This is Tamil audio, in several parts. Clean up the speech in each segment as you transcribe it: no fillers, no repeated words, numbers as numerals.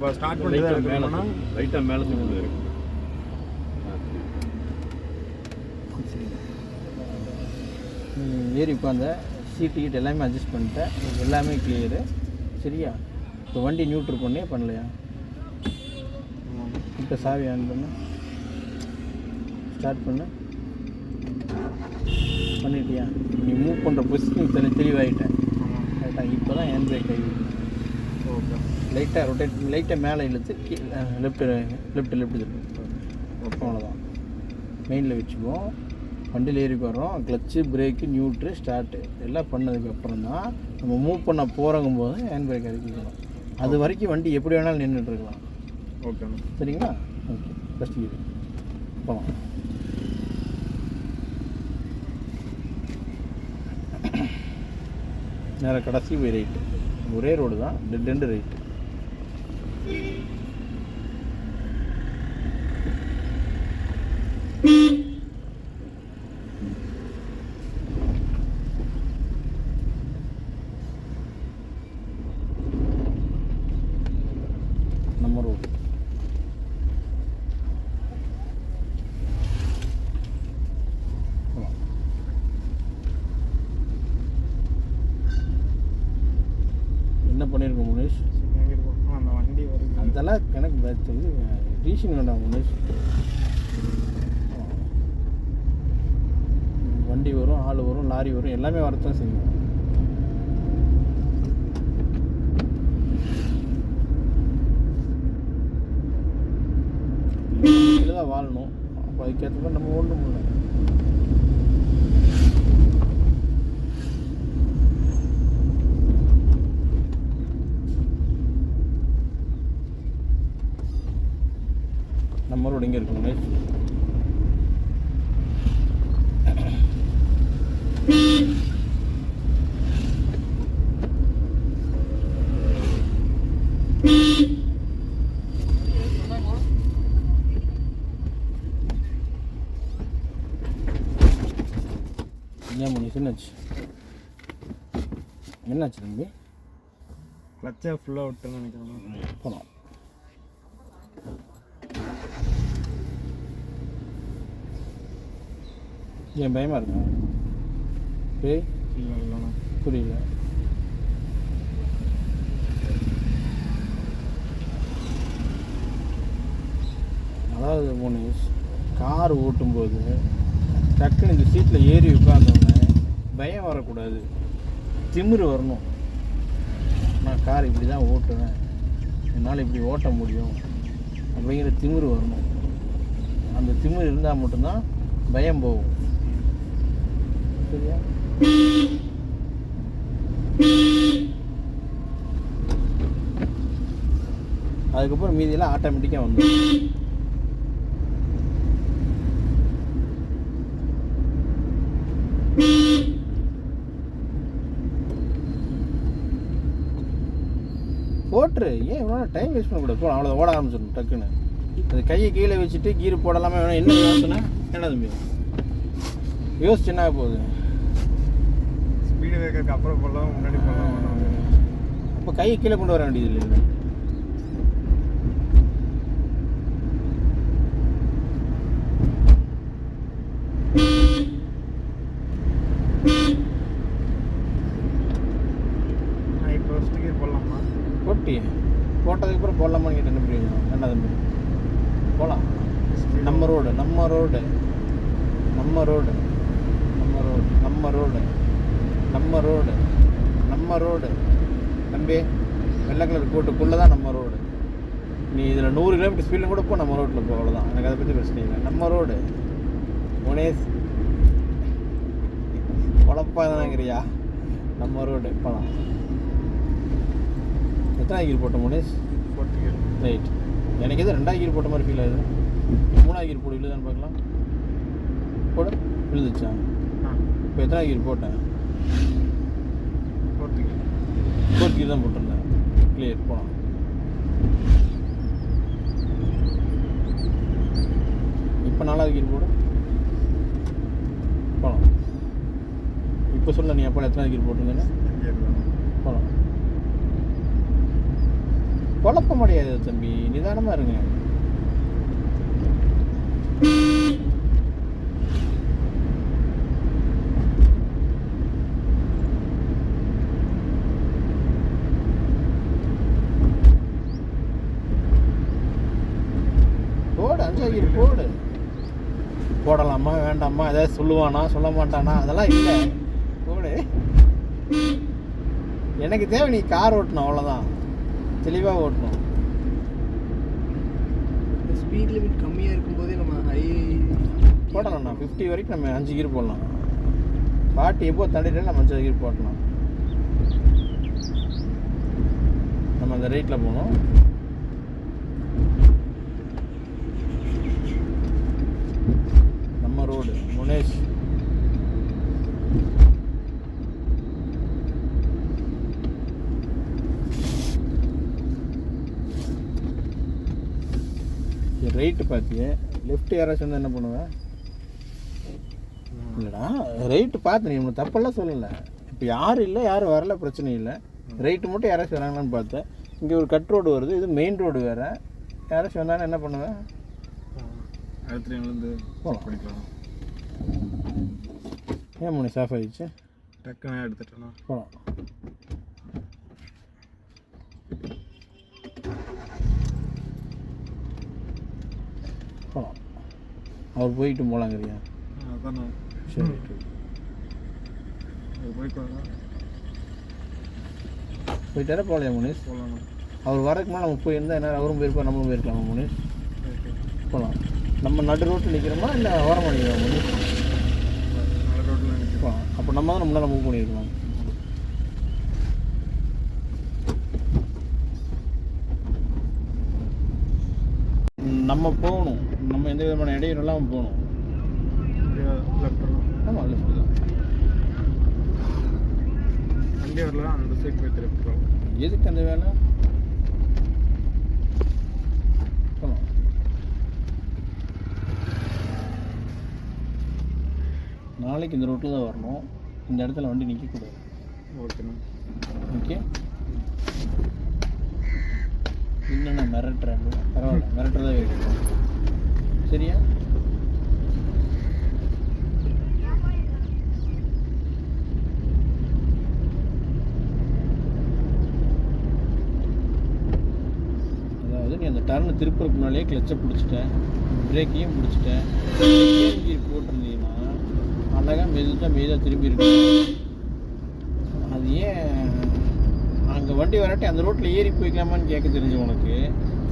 இப்போ ஸ்டார்ட் பண்ணி தான் இருக்கணும்னா லைட்டாக மேலே தூக்கி இருக்கு. ஏறி உட்காந்த சீட்டு கீட்டு எல்லாமே அட்ஜஸ்ட் பண்ணிட்டேன், எல்லாமே கிளியரு. சரியா? இப்போ வண்டி நியூட்ரு பண்ணே பண்ணலையா? இப்போ சாவி ஆன் பண்ணு, ஸ்டார்ட் பண்ணு. பண்ணிட்டியா? நீ மூவ் பண்ணுற பொசிஷன் தெளிவாகிட்டேன். ரைட்டா? இப்போ தான் ஹேண்ட் பிரேக் கை ஓகே. லைட்டாக ரொட்டேட், லைட்டாக மேலே இழுத்து லெஃப்ட்டு திருப்பி. அவ்வளோதான். மெயினில் வச்சுக்குவோம். வண்டியில் ஏறி வர்றோம், கிளச்சு, பிரேக்கு, நியூட்ரு, ஸ்டார்ட்டு எல்லாம் பண்ணதுக்கப்புறம் தான் நம்ம மூவ் பண்ண போகிறங்கும் போது ஹேண்ட் பிரேக் அடிக்கணும். அது வரைக்கும் வண்டி எப்படி வேணாலும் நின்றுட்டுருக்கலாம். ஓகே சரிங்களா? ஓகே. ஃபஸ்ட்டு இது போகலாம். நேராக கடைசி போய் ரைட்டு, ஒரே ரோடு தான், ரெண்டு ரைட்டு. நம்ம ரோடு என்ன பண்ணியிருக்கோம் முனேஷ்? அந்த வண்டி வரும் அதெல்லாம் எனக்கு இது ரீசன் வேண்டாம் முனேஷ். வண்டி வரும், ஆள் வரும், லாரி வரும், எல்லாமே வரத்தான் செய்யும். இதில் தான் வாழணும். அப்போ அதுக்கேற்ற மாதிரி நம்ம ஒன்றும் இல்லை. நம்ம ரோடு எங்கே இருக்கு முனேஷ்? ஏன் முனேஷ் என்னாச்சு? என்னாச்சு தம்பி? கிளச்சை ஃபுல்லாக விட்டுன்னு நினைக்கிறேன். போனோம். ஏன் பயமாக இருக்கா? ஏய் இல்லைண்ணா புரியல. அதாவது முனேஷ், கார் ஓட்டும்போது டக்குன்னு இந்த சீட்டில் ஏறி உட்கார்ந்தோடனே பயம் வரக்கூடாது, திமிரு வரணும். நான் கார் இப்படி தான் ஓட்டுவேன், என்னால் இப்படி ஓட்ட முடியும் அப்படிங்கிற திமிரு வரணும். அந்த திமிரு இருந்தால் மட்டும்தான் பயம் போகும். சரியா? அதுக்கப்புறம் மீதியெல்லாம் ஆட்டோமேட்டிக்காக வந்துடும். போட்டுரு, ஏன் இவ்வளோ டைம் வேஸ்ட் பண்ணக்கூடாது. போகலாம், அவ்வளோ ஓட ஆரம்பிச்சிடணும் டக்குன்னு. அது கையை கீழே வச்சுட்டு கீர் போடலாமே வேணும். என்ன யோசனை? என்ன தம்பி யோசிச்சு என்ன போகுது? ஸ்பீடு பிரேக்கருக்கு அப்புறம் போடலாம், முன்னாடி போடலாம். அப்போ கையை கீழே கொண்டு வர வேண்டியது இல்லை. இப்போ ஃபஸ்ட்டு கீர் போடலாமா? போட்டி போட்டதுக்கப்புறம் போடலாமான்னு கேட்டு என்ன புரியும்? என்ன தம்பி போகலாம். நம்ம ரோடு நம்ம ரோடு நம்ம ரோடு நம்ம ரோடு நம்ம ரோடு நம்ம ரோடு நம்ம ரோடு தம்பி, வெள்ளை கலர் கோட்டுக்குள்ளே தான் நம்ம ரோடு. நீ இதில் 100 கிலோமீட்டர் ஸ்பீடில் கூட போ, நம்ம ரோட்டில் போ, அவ்வளோதான். எனக்கு அதை பற்றி பிரச்சனை இல்லை. நம்ம ரோடு முனேஷ் குழப்பா தானேங்கிறியா? நம்ம ரோடு போகலாம். எத்தனை கீர் போட்ட முனேஷ்? 4th கீர். ரைட். எனக்கு எது 2வது கீர் போட்ட மாதிரி ஃபீல் ஆகுது. 3வது கீர் போட்டு விழுதான்னு பார்க்கலாம். போட விழுந்துச்சா? இப்போ எத்தனை கீர் போட்டேன்? 4th கீர். 4th கீர் தான் போட்டிருந்தேன். கிளியர். போகலாம். இப்போ 4வது கீர் போடு. போகலாம். இப்போ சொல்ல, நீ அப்போ எத்தனை கீர் போட்டிருந்தேன்னு? இங்கே இருக்கலாம். போகலாம். போ குழப்பம் முடியாது தம்பி, நிதானமாக இருங்க. போடு 5 கீர் போடு. போடலாமா வேண்டாமா, ஏதாவது சொல்லுவானா சொல்ல மாட்டானா, அதெல்லாம் இல்லை. போடு. எனக்கு தேவை நீ கார் ஓட்டணும், அவ்வளோதான். தெளிவாக ஓட்டணும். ஸ்பீட் லிமிட் கம்மியாக இருக்கும்போதே நம்ம ஹை போடலாம்ண்ணா. 50 வரைக்கும் நம்ம 5 கீர் போடலாம். 40 எப்போ தண்டிட்டு நம்ம 5 கீர் போடலாம். நம்ம அந்த ரைட்டில் போகணும். நம்ம ரோடு முனேஷ். ரைட்டு பார்த்தியே, லெஃப்ட் யாராச்சும் வந்து என்ன பண்ணுவேன்? இல்லைடா, ரைட்டு பார்த்து நீ உனக்கு தப்பெல்லாம் சொல்லலை. இப்போ யாரும் இல்லை, யாரும் வரல, பிரச்சனை இல்லை. ரைட்டு மட்டும் யாராச்சும் வராங்களான்னு பார்த்தேன். இங்கே ஒரு கட் ரோடு வருது, இது மெயின் ரோடு வேறு. யாராச்சும் வந்தாலும் என்ன பண்ணுவேன்? அடுத்துலேருந்து போகலாம். பண்ணிக்கலாம். ஏன் மணி சாஃப் ஆகிடுச்சு? டக்குன்னு எடுத்துட்டேன்னா போகலாம். போகலாம். அவர் போயிட்டு போகலாங்கிறியா? அதாண்ணா. சரி. அது போயிட்டாரா போகலையா முனேஷ்? போகலாண்ணா. அவர் வரதுக்கு மேலே நம்ம போயிருந்தால் என்ன, அவரும் போயிருப்பா, நம்மளும் போயிருக்கலாமா முனேஷ்? போகலாம். நம்ம நடு ரோட்டில் நிற்கிறோமா இல்லை ஓரமாக நிற்கிறோம் முனேஷ்? நல்ல ரோட்டில் நிற்கிறோம். அப்போ நம்ம தான் முன்னால் மூவ் பண்ணியிருக்கலாம். நம்ம போகணும், நம்ம எந்த விதமான இடையூறு இல்லாமல் போகணும். ஆமாம், லெஃப்ட் தான். வண்டி வரல, அந்த சைட் போய் திருப்பிட்டோம். எதுக்கு அந்த வேலை? போகலாம். நாளைக்கு இந்த ரோட்டில் தான் வரணும். இந்த இடத்துல வண்டி நிற்கக்கூடாது. ஓகேண்ணா. ஓகே. என்னென்ன மிரட்டுறேன்? பரவாயில்ல, மிரட்டுறதா இருக்கட்டும். சரியா? அதாவது நீ அந்த டர்னு திருப்பறதுக்கு முன்னாலே கிளச்சை பிடிச்சிட்டேன், பிரேக்கையும் பிடிச்சிட்டேன், கீர் போட்டிருந்தீங்கன்னா அழகாக மெதுவாக திரும்பி இருக்கு. அது ஏன் அங்கே வண்டி வராட்டி அந்த ரோட்டில் ஏறி போய்க்கலாமான்னு கேட்க தெரிஞ்சு உனக்கு.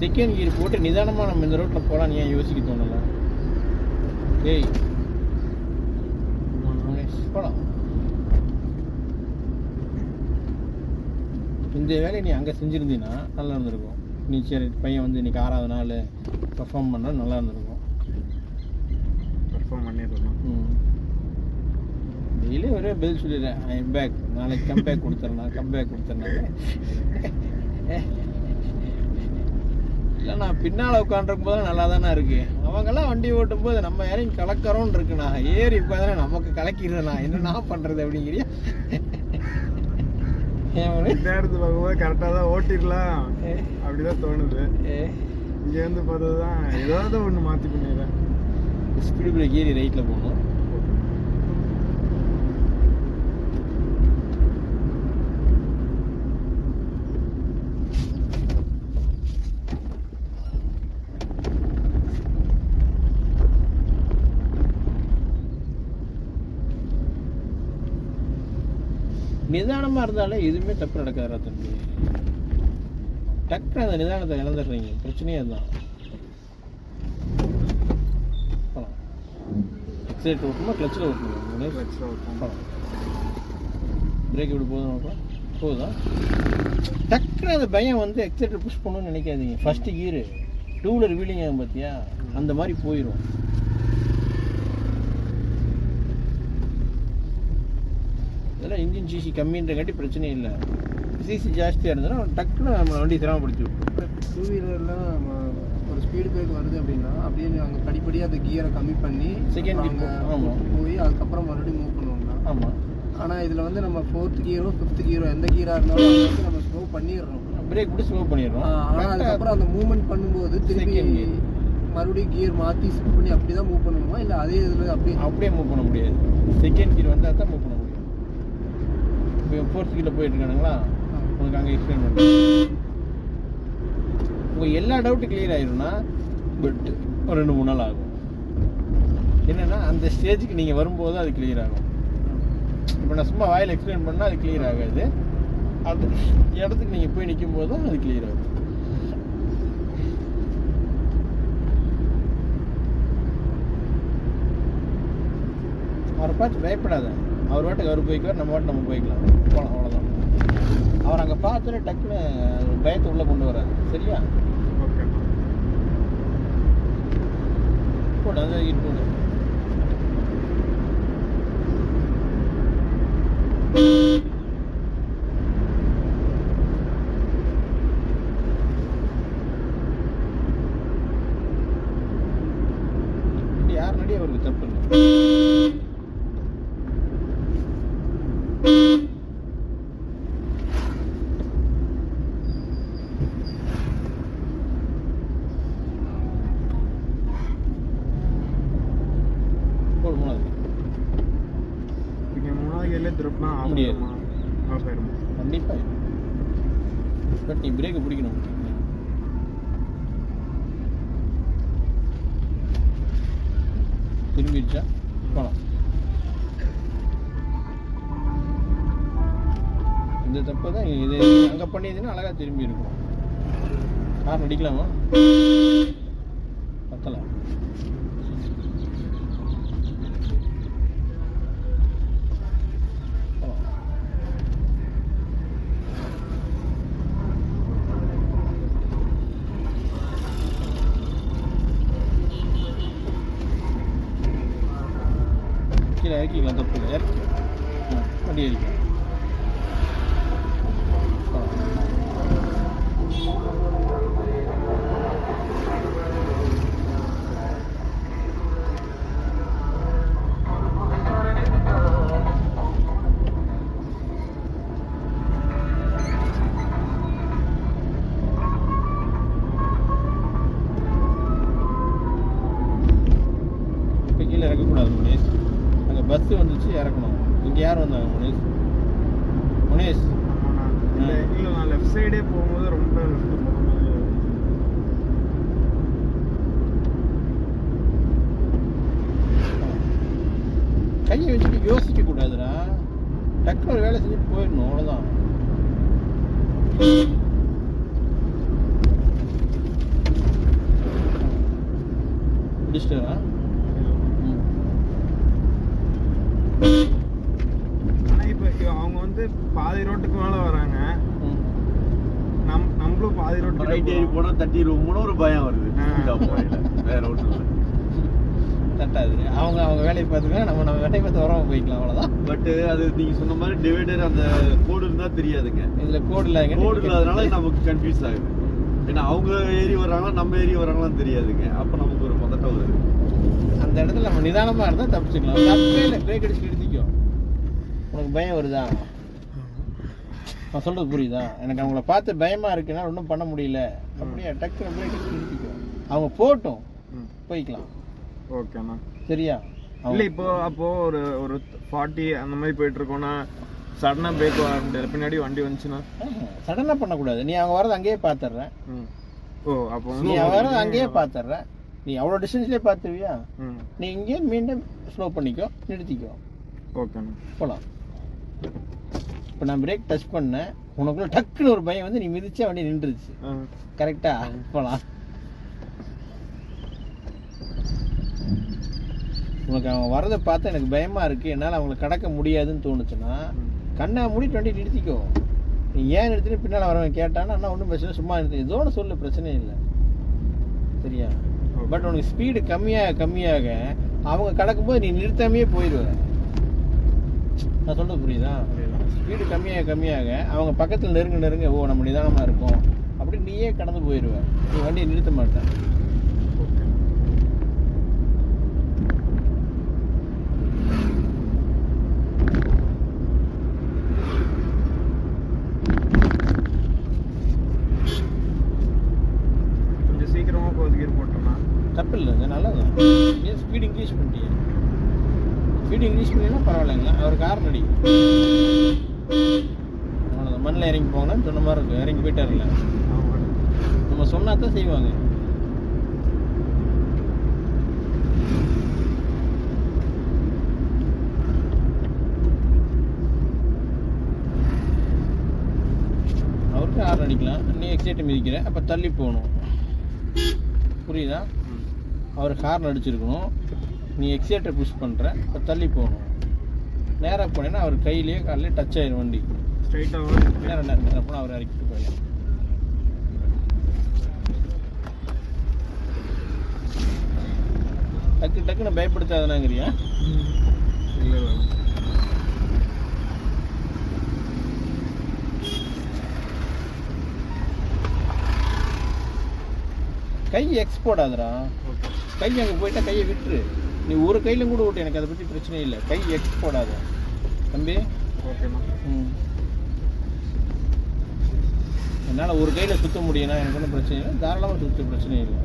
செகண்ட் கீர் போட்டு நிதானமாக நம்ம இந்த ரோட்டில் போகலான்னு ஏன் யோசிக்க தோணலை? ஏய் போகலாம். இந்த வேலையை நீ அங்கே செஞ்சுருந்தீங்கன்னா நல்லா இருந்திருக்கும். நீ சரி பையன் வந்து இன்னைக்கு 6வது நாள் பர்ஃபார்ம் பண்ண நல்லா இருந்திருக்கும். பர்ஃபார்ம் பண்ணிடலாம். டெய்லி ஒரே பதில் சொல்லிடுறேன், ஐ எம் பேக், நாளைக்கு கம்பேக் கொடுத்துறேன். இல்லை, நான் பின்னால் உட்காந்துருக்கும் போது நல்லா தானே இருக்கு. அவங்கெல்லாம் வண்டி ஓட்டும் போது நம்ம யாரையும் கலக்கிறோன்னு இருக்குண்ணா. ஏறி உட்காந்துனா நமக்கு கலக்கிறேண்ணா, என்னண்ணா பண்ணுறது அப்படிங்கிறியா? இந்த இடத்துல பார்க்கும்போது கரெக்டாக தான் ஓட்டிடலாம் அப்படிதான் தோணுது. இங்கே வந்து பார்த்தது தான் ஏதாவது ஒன்று மாற்றி பண்ணிடுறேன். ஸ்பீடு பிரேக் ஏறி ரைட்டில் போகணும். நிதானமாக இருந்தாலே எதுவுமே தப்பு நடக்காதா தம்பி? டக்குன்னு அந்த நிதானத்தை இழந்துடுறீங்க. பிரச்சனையே அதுதான். எக்ஸைட் ஓட்டணுமா கிளச்சில் ஓட்டணுமா? கிளச்சில் ஓட்டணும். பிரேக் இப்படி போதும் போதுதா? டக்குன்னு அந்த பயம் வந்து எக்ஸைட்டர் புஷ் பண்ணணும்னு நினைக்காதீங்க. ஃபஸ்ட்டு கீரு 2 வீலர் வீலிங் ஆகும் பார்த்தியா, அந்த மாதிரி போயிடும். இதெல்லாம் இன்ஜின் சிசி கம்மின்றங்காட்டி பிரச்சனை இல்லை. சிசி ஜாஸ்தியாக இருந்ததுன்னா டக்குன்னு நம்ம வண்டி சிரமப்படுத்தி விடும். 2 வீலர்லாம் நம்ம ஒரு ஸ்பீடு பிரேக் வருது அப்படின்னா அப்படியே நாங்கள் படிப்படியாக அந்த கியரை கம்மி பண்ணி செகண்ட் கீர் போய் அதுக்கப்புறம் மறுபடியும் மூவ் பண்ணுவோம்னா. ஆமாம். ஆனால் இதில் வந்து நம்ம 4th கியரோ 5th கியரோ எந்த கியராக இருந்தாலும் அதை வந்து நம்ம ஸ்லோ பண்ணிடுறோம். பிரேக் பிடிச்சி மூவ் பண்ணிடுறோம். ஆனால் அதுக்கப்புறம் அந்த மூவ்மெண்ட் பண்ணும்போது திருப்பி மறுபடியும் கியர் மாற்றி ஸ்கிப் பண்ணி அப்படி தான் மூவ் பண்ணணுமா, இல்லை அதே இதில் அப்படியே மூவ் பண்ண முடியாது. செகண்ட் கியர் வந்தால் தான் மூவ் பண்ண முடியும். இப்போ ஃபோர்த் கியரில் போயிட்டு இருக்கானுங்களா, உங்களுக்கு அங்கே எக்ஸ்பிளைன் பண்ணுறேன். உங்கள் எல்லா டவுட்டும் கிளியர் ஆயிரும்னா பட் ஒரு 2-3 நாள் ஆகும். என்னென்னா அந்த ஸ்டேஜுக்கு நீங்கள் வரும்போது அது கிளியர் ஆகும். இப்போ நான் சும்மா வாயில் எக்ஸ்பிளைன் பண்ணால் அது கிளியர் ஆகாது. அது இடத்துக்கு நீங்கள் போய் நிற்கும் போது தான் அது கிளியர் ஆகும். அவரை பார்த்து பயப்படாத. அவர் வாட்டுக்கு அவர் போய்க்குவார், நம்ம வாட்டு நம்ம போய்க்கலாம், போகலாம், அவ்வளோதான். அவர் அங்கே பார்த்துட்டு டக்குன்னு பயத்தை உள்ளே கொண்டு வராது. சரியா? ஓகே போடு, அதை ஈட் போடு. யார் நடி அவருக்கு தப்பு இல்லை. திருப்பினா முடியாது. ஆஃப் ஆயிடுமா? கண்டிப்பாக. பட் நீ பிரேக்கை பிடிக்கணும். திரும்பிடுச்சா? போகலாம். இந்த தப்பை தான் இது அங்கே பண்ணியதுன்னா அழகாக திரும்பி இருக்கும். கார் அடிக்கலாமா? பத்தலாம். கீழே இறக்கிக்கலாம், தப்பு இல்லை. இறக்கி வண்டி இறக்கி கீழே இறக்கக்கூடாது முனேஷ். அங்கே பஸ்ஸு வந்துச்சு, இறக்கணும். இங்கே யார் வந்தாங்க முனேஷ்? முனேஷ் இல்லை இல்லை, நான் லெஃப்ட் சைடே போகும்போது ரொம்ப லெஃப்ட் போகும்போது கையை வச்சுட்டு யோசிக்க கூடாதுடா. டக்குனு ஒரு வேலை செஞ்சுட்டு போயிடணும், அவ்வளோதான். பிடிச்சிட்டா? ஆனால் இப்போ அவங்க வந்து பாதி ரோட்டுக்கு மேலே வராங்க, நம்மளும் பாதி ரோட்டுக்கு ரைட் ஏறி போனால் தட்டிடுவோம்னு ஒரு பயம் வருது. வேற ஒன்றும் இல்லை, தட்டாது. அவங்க வேலையை பார்த்துக்கலாம், நம்ம வேலையை பார்த்து வராமல் போய்க்கலாம், அவ்வளோதான். பட் அது நீங்கள் சொன்ன மாதிரி டிவைடர் அந்த கோடு இருந்தால் தெரியாதுங்க. இதில் கோடு இல்லாத கோடு இல்லாதனால நமக்கு கன்ஃபியூஸ் ஆகுது. ஏன்னா அவங்க ஏறி வர்றாங்களா நம்ம ஏறி வர்றாங்களான்னு தெரியாதுங்க. அப்போ நமக்கு ஒரு பதட்டம் வருது. அந்த இடத்துல நம்ம நிதானமாக இருந்தால் தப்பிச்சுக்கலாம். தப்பே இல்லை, பிரேக் அடிச்சு நிறுத்திக்கோ. உனக்கு பயம் வருதா? நான் சொல்கிறது புரியுதா? எனக்கு அவங்கள பார்த்து பயமாக இருக்குன்னா ஒன்றும் பண்ண முடியல. அப்படியே டக்குனு பிரேக் அடிச்சு நிறுத்திக்கோ. அவங்க போட்டும், போய்க்கலாம். ஓகேண்ணா. சரியா? இல்லை இப்போ அப்போது ஒரு 40 அந்த மாதிரி போயிட்டு இருக்கோன்னா சடனாக பிரேக் வர முடியாது. பின்னாடி வண்டி வந்துச்சுன்னா சடனாக பண்ணக்கூடாது. நீ அவங்க வரது அங்கேயே பார்த்துட்றேன். ஓ அப்போ நீ வரது அங்கேயே பார்த்துட்றேன். நீ அவ்வளோ டிஸ்டன்ஸ்லேயே பார்த்துருவியா? நீ இங்கேயே மீண்டும் ஸ்லோ பண்ணிக்கோ, நிறுத்திக்கோ. ஓகேண்ணா, போகலாம். இப்போ நான் பிரேக் டச் பண்ணேன், உனக்குள்ள டக்குன்னு ஒரு பயம் வந்து நீ மிதிச்சா வண்டி நின்றுச்சு. கரெக்டா? போகலாம். உனக்கு அவங்க வரதை பார்த்து எனக்கு பயமாக இருக்குது, என்னால் அவங்களை கடக்க முடியாதுன்னு தோணுச்சுன்னா கண்ணை மூடி வண்டி நிறுத்திக்கோ. நீ ஏன் நிறுத்தினு பின்னால் வரவன் கேட்டான்னா அண்ணா ஒன்றும் பிரச்சனை, சும்மா நிறுத்தி இதோட சொல்லு, பிரச்சனை இல்லை. சரியா? பட் உனக்கு ஸ்பீடு கம்மியாக அவங்க கடக்கும்போது நீ நிறுத்தாமையே போயிடுவ. நான் சொல்றது புரியுதா? ஸ்பீடு கம்மியாக அவங்க பக்கத்தில் நெருங்க ஓ நம்ம நிதானமாக இருக்கும் அப்படி நீயே கடந்து போயிடுவ. நீ வண்டியை நிறுத்த மாட்டேன். சீக்கிரமாக போகுது கீர் போட்டோம்னா. தப்பு இல்லைங்க, நல்லதான். ஏன் ஸ்பீடு இன்க்ரீஸ் பண்ணிட்டீங்க? ஸ்பீடு இன்க்ரீஸ் பண்ணினா பரவாயில்லைங்களா? அவர் கார் நடி அவ்வளோதான். மண்ணில் இறங்கி போங்கன்னு சொன்ன மாதிரி இருக்கும். இறங்கி போயிட்டாருல்ல, நம்ம சொன்னா தான் செய்வாங்க. அவருக்கு ஹார்ன் அடிக்கலாம், நீ எக்ஸைட்டை மிதிக்கிற, அப்போ தள்ளி போகணும். புரியுதா? அவர் ஹார்ன் அடிச்சிருக்கணும், நீ எக்ஸைட்டை புஷ் பண்ணுற, இப்போ தள்ளி போகணும். நேராக போனேன்னா அவர் கையிலேயே காலையிலே டச் ஆயிடும் வண்டி. ஸ்ட்ரைட்டாக நேரம் போனால் அவர் இறக்கிட்டு போயிடலாம். டக்கு டக்குன்னு பயப்படுத்தாதனாங்கிறியா? இல்லை இல்லை. கை எக்ஸ் போடாதடா. கை அங்கே போயிட்டா கையை விட்டுரு. நீ ஒரு கையிலும் கூட விட்டு, எனக்கு அதை பற்றி பிரச்சனை இல்லை. கை எக்ஸ் போடாத தம்பி. ஓகேண்ணா. என்னால் ஒரு கையில் சுற்ற முடியும்னா எனக்கு ஒன்றும் பிரச்சனை இல்லை, தாராளமாக சுற்ற பிரச்சனை இல்லை.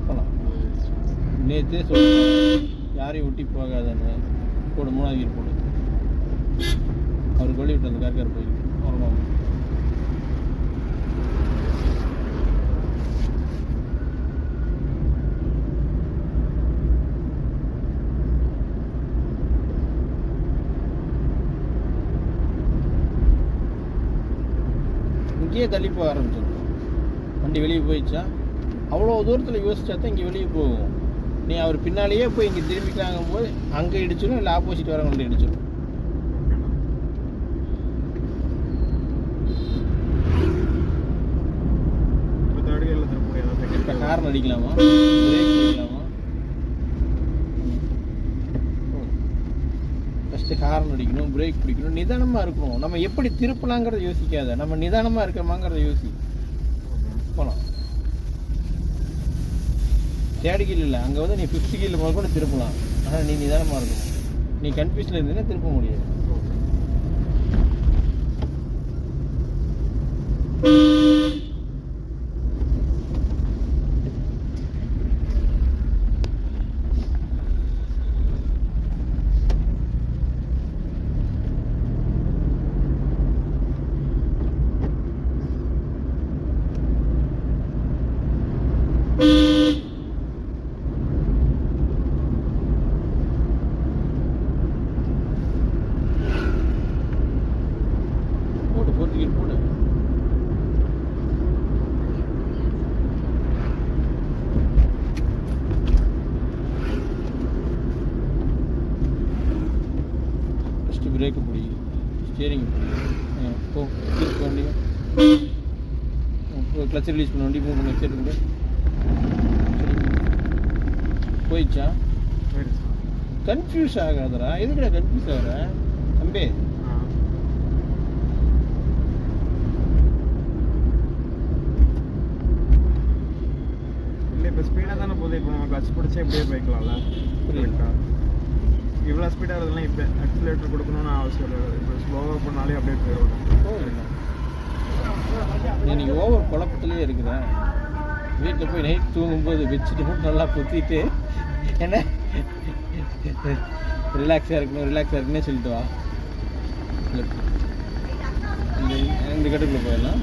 போகலாம். நேற்றே சொல்லுவேன் யாரையும் ஒட்டி போகாதான்னு. போடு, 3வது கீர் போடு. அவருக்கு வழி விட்டு அந்த கார்கார் போய் வரணும். இங்கேயே தள்ளி போக ஆரம்பிச்சிடும். வண்டி வெளியே போயிடுச்சா, அவ்வளோ தூரத்தில் யோசிச்சா தான் இங்கே வெளியே போகும். நீ அவர் பின்னாலேயே போய் இங்கே திரும்பிக்கலாங்கும் போது அங்கே இடிச்சிடும், இல்லை ஆப்போசிட் வரவங்கள்ட்ட இடிச்சிடும். இப்போ ஹார்ன் அடிக்கலாமா, பிரேக் அடிக்கலாமா? ஃபஸ்ட்டு ஹார்ன் அடிக்கணும், பிரேக் பிடிக்கணும், நிதானமாக இருக்கணும். நம்ம எப்படி திருப்பலாங்கிறத யோசிக்காத, நம்ம நிதானமாக இருக்கிறோமாங்கிறத யோசி. போகலாம். தேர்ட் கீழ் இல்லை, அங்கே வந்து நீ 5th கீழ் முதல் கூட திருப்பலாம். ஆனால் நீ நிதானமாக இருக்கணும். நீ கன்ஃபியூஷனில் இருந்தீங்கன்னா திருப்ப முடியாது. போடு, 4th கீழ் போடு. ஃபஸ்ட்டு பிரேக்கு பிடி, ஸ்டியரிங் பிடி. போ, திருப்பி வண்டி கிளச் ரிலீஸ் பண்ண, வண்டி மூவ் பண்ண, எக்ஸைட் கொடு. போயிடுச்சா? கன்ஃபியூஸ் ஆகாதரா. எதுக்குடா கன்ஃபியூஸ் ஆகிற தம்பி? இல்லை இப்போ ஸ்பீடாக தானே போகுது. இப்போ நம்ம கிளச் பிடிச்சா இப்படியே போய்க்கலாம்ல. புரியுதா? இவ்வளோ ஸ்பீடாக இருந்ததுலாம் இப்போ ஆக்சிலேட்டர் கொடுக்கணும்னு அவசியம் இல்லை. இப்போ ஸ்லோவாக போனாலே அப்படியே போயிடும். நீ ஓவர் குழப்பத்திலே இருக்கிற. வீட்டில் போய் நைட் தூங்கும்போது வச்சுட்டு மட்டும் நல்லா பொத்திட்டு என்ன ரிலாக்ஸாக இருக்குன்னே சொல்லிட்டு வா. இந்த கட்டுக்குள்ளே போயிடலாம்.